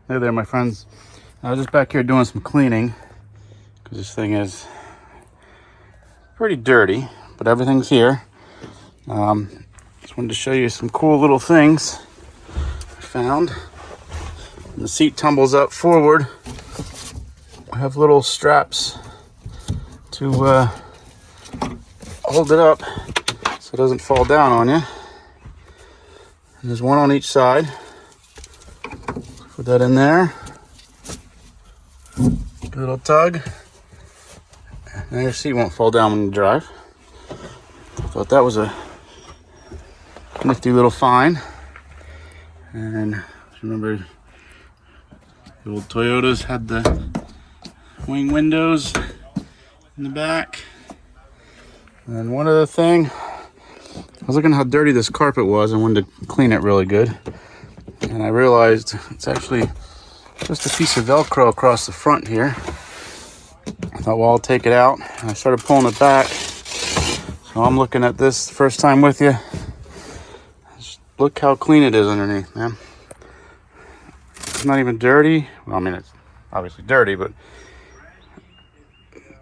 Hey there, my friends. I was just back here doing some cleaning because this thing is pretty dirty, but everything's here. Just wanted to show you some cool little things I found. When the seat tumbles up forward, I have little straps to hold it up so it doesn't fall down on you. And there's one on each side. Put that in there. Good little tug. Now your seat won't fall down when you drive. Thought that was a nifty little find. And remember, the old Toyotas had the wing windows in the back. And one other thing, I was looking at how dirty this carpet was and wanted to clean it really good. And I realized it's actually just a piece of Velcro across the front here. I thought, well, I'll take it out. And I started pulling it back. So I'm looking at this the first time with you. Just look how clean it is underneath, man. It's not even dirty. Well, I mean, it's obviously dirty, but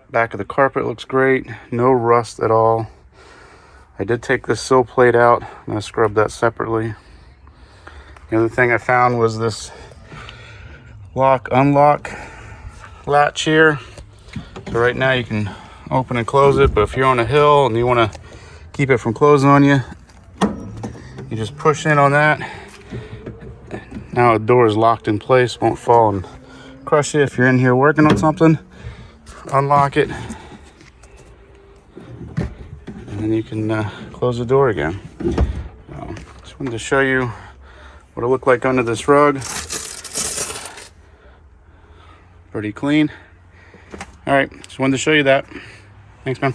back of the carpet looks great. No rust at all. I did take this sill plate out. I'm going to scrub that separately. The other thing I found was this lock-unlock latch here. So right now you can open and close it, but if you're on a hill and you want to keep it from closing on you, you just push in on that. Now the door is locked in place, won't fall and crush you. If you're in here working on something, unlock it, and then you can close the door again. Just wanted to show you what it looked like under this rug. Pretty clean. All right, just wanted to show you that. Thanks, man.